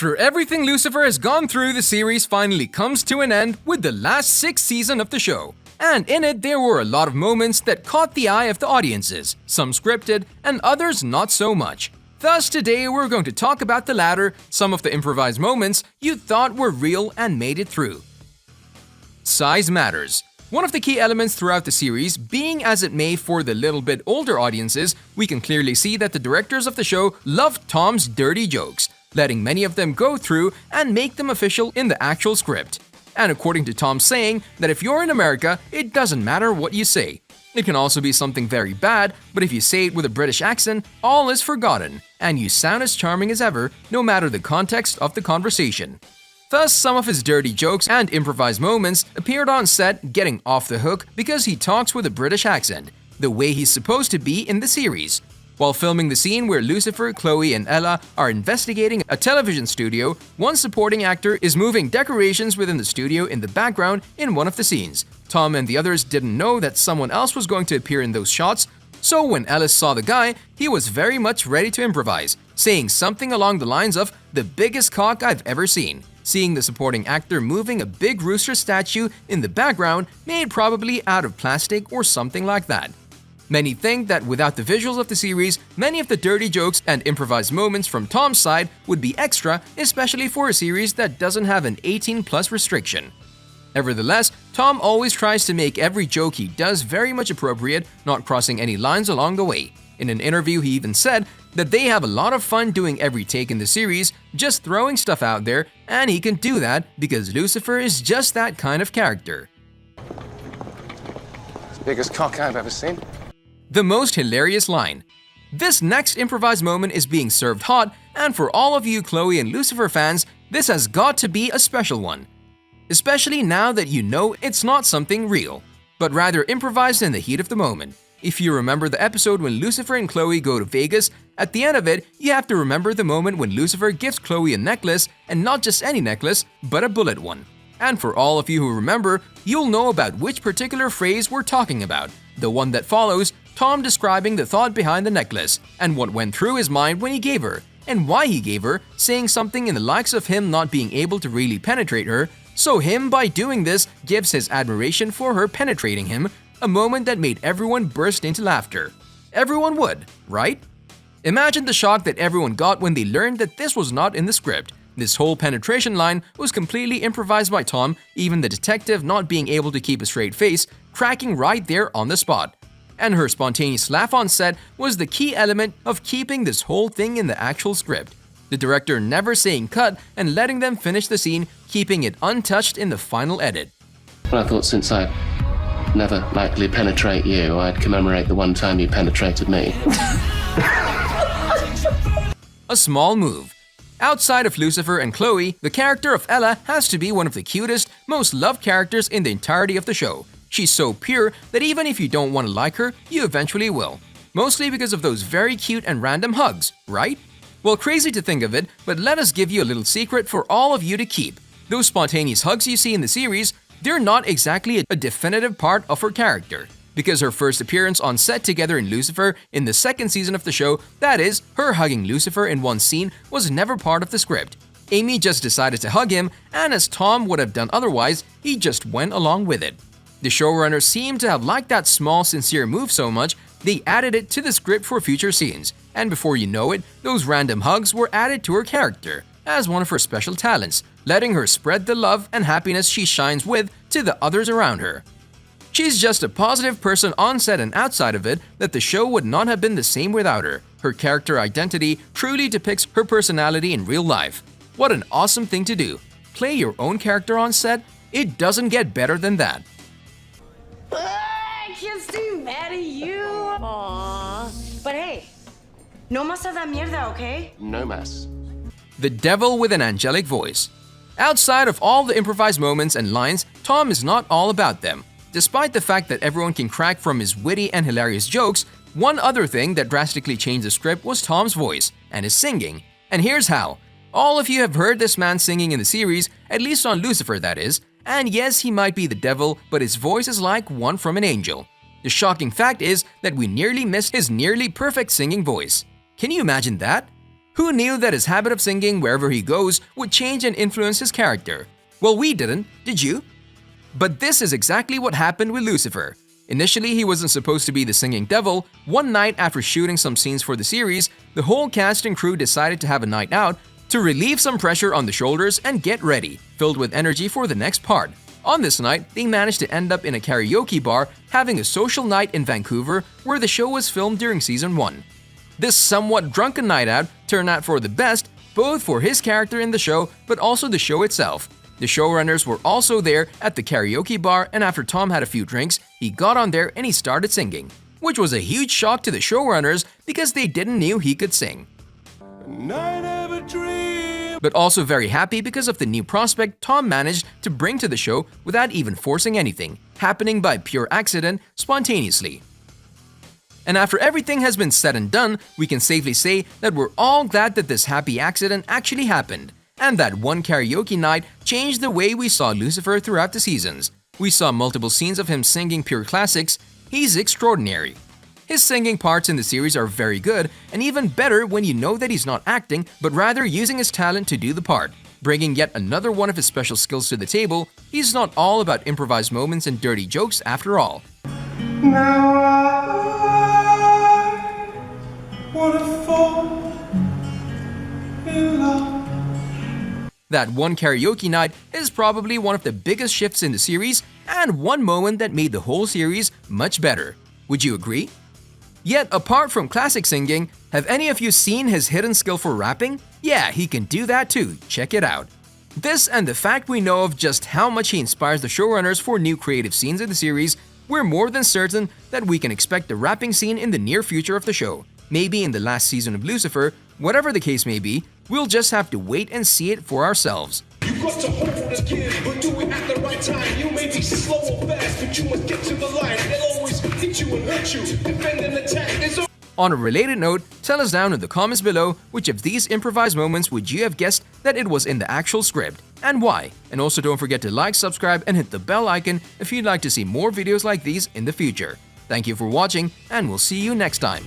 After everything Lucifer has gone through, the series finally comes to an end with the last 6th season of the show. And in it, there were a lot of moments that caught the eye of the audiences, some scripted and others not so much. Thus, today we're going to talk about the latter, some of the improvised moments you thought were real and made it through. Size matters. One of the key elements throughout the series, being as it may for the little bit older audiences, we can clearly see that the directors of the show loved Tom's dirty jokes, letting many of them go through and make them official in the actual script. And according to Tom saying that if you're in America, it doesn't matter what you say. It can also be something very bad, but if you say it with a British accent, all is forgotten, and you sound as charming as ever, no matter the context of the conversation. Thus, some of his dirty jokes and improvised moments appeared on set getting off the hook because he talks with a British accent, the way he's supposed to be in the series. While filming the scene where Lucifer, Chloe, and Ella are investigating a television studio, one supporting actor is moving decorations within the studio in the background in one of the scenes. Tom and the others didn't know that someone else was going to appear in those shots, so when Ellis saw the guy, he was very much ready to improvise, saying something along the lines of, "The biggest cock I've ever seen." Seeing the supporting actor moving a big rooster statue in the background made probably out of plastic or something like that. Many think that without the visuals of the series, many of the dirty jokes and improvised moments from Tom's side would be extra, especially for a series that doesn't have an 18+ restriction. Nevertheless, Tom always tries to make every joke he does very much appropriate, not crossing any lines along the way. In an interview, he even said that they have a lot of fun doing every take in the series, just throwing stuff out there, and he can do that because Lucifer is just that kind of character. It's the biggest cock I've ever seen. The most hilarious line. This next improvised moment is being served hot, and for all of you Chloe and Lucifer fans, this has got to be a special one. Especially now that you know it's not something real, but rather improvised in the heat of the moment. If you remember the episode when Lucifer and Chloe go to Vegas, at the end of it, you have to remember the moment when Lucifer gives Chloe a necklace, and not just any necklace, but a bullet one. And for all of you who remember, you'll know about which particular phrase we're talking about, the one that follows, Tom describing the thought behind the necklace, and what went through his mind when he gave her, and why he gave her, saying something in the likes of him not being able to really penetrate her, so him by doing this gives his admiration for her penetrating him, a moment that made everyone burst into laughter. Everyone would, right? Imagine the shock that everyone got when they learned that this was not in the script. This whole penetration line was completely improvised by Tom, even the detective not being able to keep a straight face, cracking right there on the spot. And her spontaneous laugh on set was the key element of keeping this whole thing in the actual script. The director never saying cut and letting them finish the scene, keeping it untouched in the final edit. Well, I thought since I'd never likely penetrate you, I'd commemorate the one time you penetrated me. A small move. Outside of Lucifer and Chloe, the character of Ella has to be one of the cutest, most loved characters in the entirety of the show. She's so pure that even if you don't want to like her, you eventually will. Mostly because of those very cute and random hugs, right? Well, crazy to think of it, but let us give you a little secret for all of you to keep. Those spontaneous hugs you see in the series, they're not exactly a definitive part of her character. Because her first appearance on set together in Lucifer in the 2nd season of the show, that is, her hugging Lucifer in one scene, was never part of the script. Amy just decided to hug him, and as Tom would have done otherwise, he just went along with it. The showrunners seemed to have liked that small, sincere move so much, they added it to the script for future scenes. And before you know it, those random hugs were added to her character as one of her special talents, letting her spread the love and happiness she shines with to the others around her. She's just a positive person on set and outside of it that the show would not have been the same without her. Her character identity truly depicts her personality in real life. What an awesome thing to do. Play your own character on set? It doesn't get better than that. I can't stay mad at you. Aww. But hey, no más a da mierda, okay? No mas. The devil with an angelic voice. Outside of all the improvised moments and lines, Tom is not all about them. Despite the fact that everyone can crack from his witty and hilarious jokes, one other thing that drastically changed the script was Tom's voice and his singing. And here's how. All of you have heard this man singing in the series, at least on Lucifer that is, and yes, he might be the devil, but his voice is like one from an angel. The shocking fact is that we nearly missed his nearly perfect singing voice. Can you imagine that? Who knew that his habit of singing wherever he goes would change and influence his character? Well, we didn't, did you? But this is exactly what happened with Lucifer. Initially, he wasn't supposed to be the singing devil. One night after shooting some scenes for the series, the whole cast and crew decided to have a night out to relieve some pressure on the shoulders and get ready, filled with energy for the next part. On this night, they managed to end up in a karaoke bar having a social night in Vancouver where the show was filmed during season 1. This somewhat drunken night out turned out for the best, both for his character in the show but also the show itself. The showrunners were also there at the karaoke bar, and after Tom had a few drinks, he got on there and he started singing, which was a huge shock to the showrunners because they didn't knew he could sing. But also very happy because of the new prospect Tom managed to bring to the show without even forcing anything, happening by pure accident, spontaneously. And after everything has been said and done, we can safely say that we're all glad that this happy accident actually happened, and that one karaoke night changed the way we saw Lucifer throughout the seasons. We saw multiple scenes of him singing pure classics. He's extraordinary. His singing parts in the series are very good, and even better when you know that he's not acting, but rather using his talent to do the part. Bringing yet another one of his special skills to the table, he's not all about improvised moments and dirty jokes after all. Now I wanna fall in love. That one karaoke night is probably one of the biggest shifts in the series and one moment that made the whole series much better. Would you agree? Yet, apart from classic singing, have any of you seen his hidden skill for rapping? Yeah, he can do that too, check it out. This and the fact we know of just how much he inspires the showrunners for new creative scenes in the series, we're more than certain that we can expect a rapping scene in the near future of the show. Maybe in the last season of Lucifer, whatever the case may be, we'll just have to wait and see it for ourselves. You got to hold a kid, but do it at the right time. You may be slow or fast, but you must get to the line. They'll always hit you and hurt you. Defend and attack. On a related note, tell us down in the comments below which of these improvised moments would you have guessed that it was in the actual script, and why. And also don't forget to like, subscribe, and hit the bell icon if you'd like to see more videos like these in the future. Thank you for watching, and we'll see you next time.